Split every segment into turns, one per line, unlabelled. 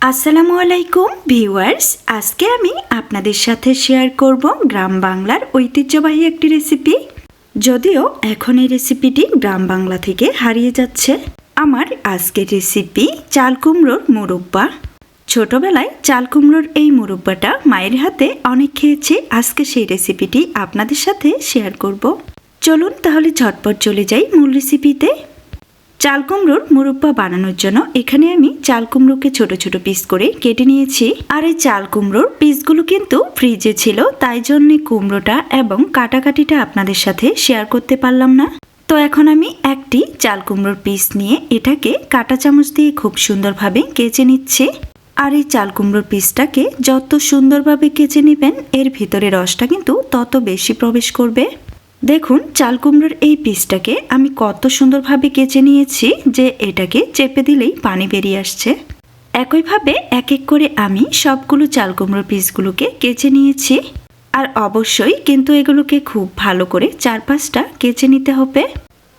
আসসালামু আলাইকুম ভিউয়ার্স, আজকে আমি আপনাদের সাথে শেয়ার করব গ্রাম বাংলার ঐতিহ্যবাহী একটি রেসিপি। যদিও এখন এই রেসিপিটি গ্রাম বাংলা থেকে হারিয়ে যাচ্ছে। আমার আজকের রেসিপি চাল কুমড়োর মুরব্বা। ছোটবেলায় চাল কুমড়োর এই মুরব্বাটা মায়ের হাতে অনেক খেয়েছি। আজকে সেই রেসিপিটি আপনাদের সাথে শেয়ার করব। চলুন তাহলে ঝটপট চলে যাই মূল রেসিপিতে। চাল কুমড়োর মুরব্বা বানানোর জন্য এখানে আমি চাল কুমড়োকে ছোট ছোট পিস করে কেটে নিয়েছি। আর এই চাল কুমড়োর পিসগুলো কিন্তু ফ্রিজে ছিল, তাই জন্য কুমড়োটা এবং কাটাকাটিটা আপনাদের সাথে শেয়ার করতে পারলাম না। তো এখন আমি একটি চাল কুমড়োর পিস নিয়ে এটাকে কাঁটা চামচ দিয়ে খুব সুন্দরভাবে কেচে নিচ্ছি। আর এই চাল কুমড়োর পিসটাকে যত সুন্দরভাবে কেচে নেবেন এর ভিতরে রসটা কিন্তু তত বেশি প্রবেশ করবে। দেখুন চাল কুমড়োর এই পিসটাকে আমি কত সুন্দরভাবে কেচে নিয়েছি যে এটাকে চেপে দিলেই পানি বেরিয়ে আসছে। একইভাবে এক এক করে আমি সবগুলো চাল কুমড়োর পিসগুলোকে কেচে নিয়েছি। আর অবশ্যই কিন্তু এগুলোকে খুব ভালো করে 4-5টা কেচে নিতে হবে।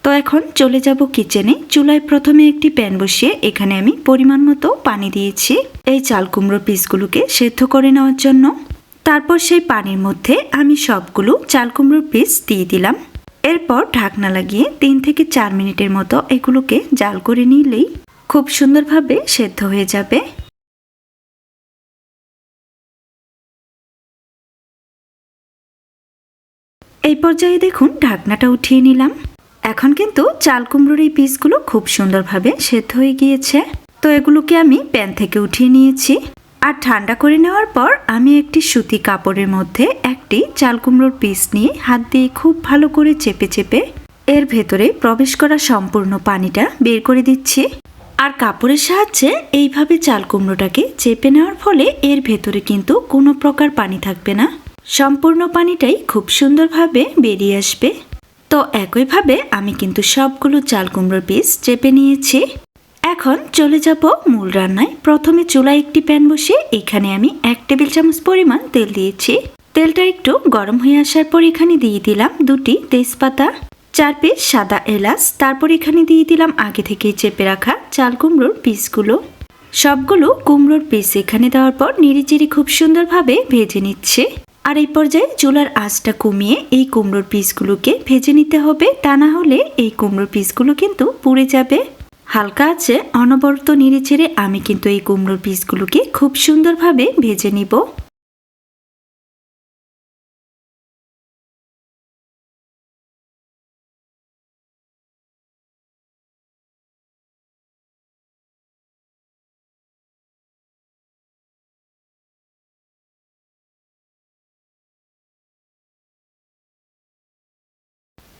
তো এখন চলে যাব কিচেনে। চুলায় প্রথমে একটি প্যান বসিয়ে এখানে আমি পরিমাণ মতো পানি দিয়েছি এই চাল কুমড়োর পিসগুলোকে সেদ্ধ করে নেওয়ার জন্য। তারপর সেই পানির মধ্যে আমি সবগুলো চাল কুমড়োর পিস দিয়ে দিলাম। এরপর ঢাকনা লাগিয়ে 3 থেকে 4 মিনিটের মতো এগুলোকে জাল করে নিলেই খুব সুন্দরভাবে সেদ্ধ হয়ে যাবে। এই পর্যায়ে দেখুন ঢাকনাটা উঠিয়ে নিলাম। এখন কিন্তু চাল কুমড়োর এই পিসগুলো খুব সুন্দরভাবে সেদ্ধ হয়ে গিয়েছে। তো এগুলোকে আমি প্যান থেকে উঠিয়ে নিয়েছি। আর ঠান্ডা করে নেওয়ার পর আমি একটি সুতি কাপড়ের মধ্যে একটি চাল কুমড়োর পিস নিয়ে হাত দিয়ে খুব ভালো করে চেপে চেপে এর ভেতরে প্রবেশ করা সম্পূর্ণ পানিটা বের করে দিচ্ছি। আর কাপড়ের সাহায্যে এইভাবে চাল কুমড়োটাকে চেপে নেওয়ার ফলে এর ভেতরে কিন্তু কোনো প্রকার পানি থাকবে না, সম্পূর্ণ পানিটাই খুব সুন্দরভাবে বেরিয়ে আসবে। তো একইভাবে আমি কিন্তু সবগুলো চাল কুমড়োর পিস চেপে নিয়েছি। এখন চলে যাব মূল রান্নায়। প্রথমে চুলায় একটি প্যান বসিয়ে এখানে আমি 1 টেবিল চামচ পরিমাণ তেল দিয়েছি। তেলটা একটু গরম হয়ে আসার পর এখানে দিয়ে দিলাম 2টি তেজপাতা, 4 পিস সাদা এলাচ। তারপর এখানে দিয়ে দিলাম আগে থেকে চেপে রাখা চাল কুমড়োর পিসগুলো। সবগুলো কুমড়োর পিস এখানে দেওয়ার পর নেড়েচেড়ে খুব সুন্দরভাবে ভেজে নিচ্ছে। আর এই পর্যায়ে চুলার আঁচটা কমিয়ে এই কুমড়োর পিসগুলোকে ভেজে নিতে হবে, তা না হলে এই কুমড়োর পিসগুলো কিন্তু পুড়ে যাবে। হালকা আছে অনবরত নেড়েচেড়ে আমি কিন্তু এই কুমড়োর পিসগুলোকে খুব সুন্দরভাবে ভেজে নিব।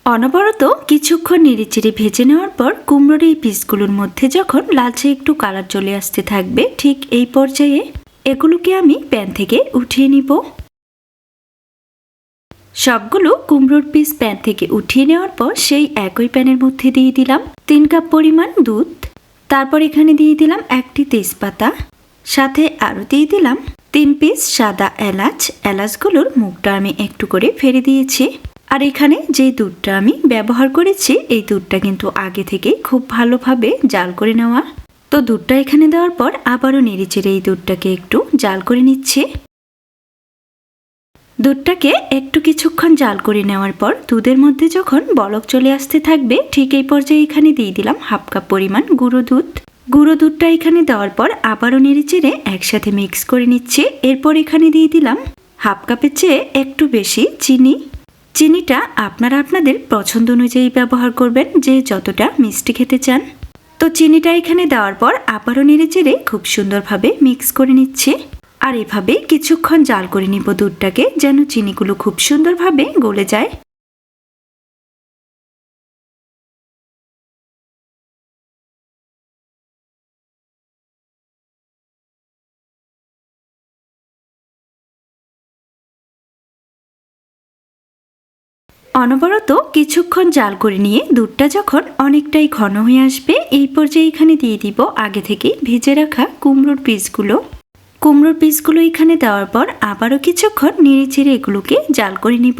অনবরত কিছুক্ষণ নেড়েচেড়ে ভেজে নেওয়ার পর কুমড়োর এই পিসগুলোর মধ্যে যখন লালচে একটু কালার চলে আসতে থাকবে, ঠিক এই পর্যায়ে এগুলোকে আমি প্যান থেকে উঠিয়ে নিব। সবগুলো কুমড়োর পিস প্যান থেকে উঠিয়ে নেওয়ার পর সেই একই প্যানের মধ্যে দিয়ে দিলাম 3 কাপ পরিমাণ দুধ। তারপর এখানে দিয়ে দিলাম একটি তেজপাতা, সাথে আরও দিয়ে দিলাম 3 পিস সাদা এলাচ। এলাচগুলোর মুখটা আমি একটু করে ফেলে দিয়েছি। আর এখানে যে দুধটা আমি ব্যবহার করেছি এই দুধটা কিন্তু আগে থেকে খুব ভালোভাবে জাল করে নেওয়া। তো দুধটা এখানে দেওয়ার পর আবারও নেড়েচেড়ে এই দুধটাকে একটু জাল করে নিচ্ছি। দুধটাকে একটু কিছুক্ষণ জাল করে নেওয়ার পর দুধের মধ্যে যখন বলক চলে আসতে থাকবে, ঠিক এই পর্যায়ে এখানে দিয়ে দিলাম 1/2 কাপ পরিমাণ গুঁড়ো দুধ। গুঁড়ো দুধটা এখানে দেওয়ার পর আবারও নেড়েচেড়ে একসাথে মিক্স করে নিচ্ছি। এরপর এখানে দিয়ে দিলাম 1/2 কাপের চেয়ে একটু বেশি চিনি। চিনিটা আপনারা আপনাদের পছন্দ অনুযায়ী ব্যবহার করবেন, যে যতটা মিষ্টি খেতে চান। তো চিনিটা এখানে দেওয়ার পর আবারও নেড়েচেড়ে খুব সুন্দরভাবে মিক্স করে নিচ্ছি। আর এভাবে কিছুক্ষণ জাল করে নিব দুধটাকে, যেন চিনিগুলো খুব সুন্দরভাবে গলে যায়। অনবরত কিছুক্ষণ জাল করে নিয়ে দুধটা যখন অনেকটাই ঘন হয়ে আসবে, এই পর্যায়ে এখানে দিয়ে দিব আগে থেকে ভেজে রাখা কুমড়োর পিসগুলো। কুমড়োর পিসগুলো এখানে দেওয়ার পর আবারও কিছুক্ষণ নেড়েচেড়ে এগুলোকে জাল করে নিব।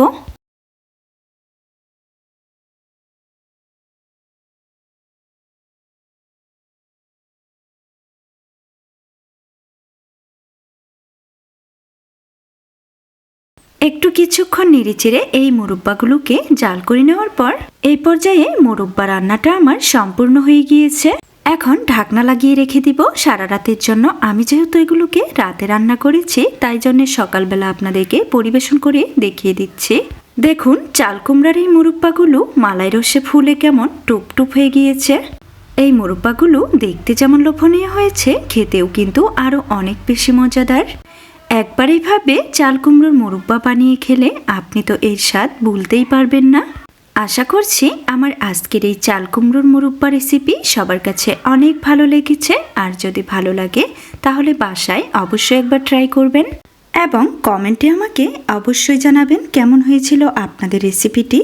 একটু কিছুক্ষণ নেড়েচেড়ে এই মুরব্বাগুলোকে জাল করে নেওয়ার পর এই পর্যায়ে মুরব্বা রান্নাটা আমার সম্পূর্ণ হয়ে গিয়েছে। এখন ঢাকনা লাগিয়ে রেখে দিব সারা রাতের জন্য। আমি যেহেতু এগুলোকে রাতে রান্না করেছি তাই জন্য সকালবেলা আপনাদেরকে পরিবেশন করে দেখিয়ে দিচ্ছি। দেখুন চাল কুমড়ার এই মুরব্বাগুলো মালাই রসে ফুলে কেমন টুপটুপ হয়ে গিয়েছে। এই মুরব্বাগুলো দেখতে যেমন লোভনীয় হয়েছে, খেতেও কিন্তু আরও অনেক বেশি মজাদার। একবার এইভাবে চাল কুমড়োর মুরব্বা বানিয়ে খেলে আপনি তো এর স্বাদ ভুলতেই পারবেন না। আশা করছি আমার আজকের এই চাল কুমড়োর মুরব্বা রেসিপি সবার কাছে অনেক ভালো লেগেছে। আর যদি ভালো লাগে তাহলে বাসায় অবশ্যই একবার ট্রাই করবেন এবং কমেন্টে আমাকে অবশ্যই জানাবেন কেমন হয়েছিল আপনাদের রেসিপিটি।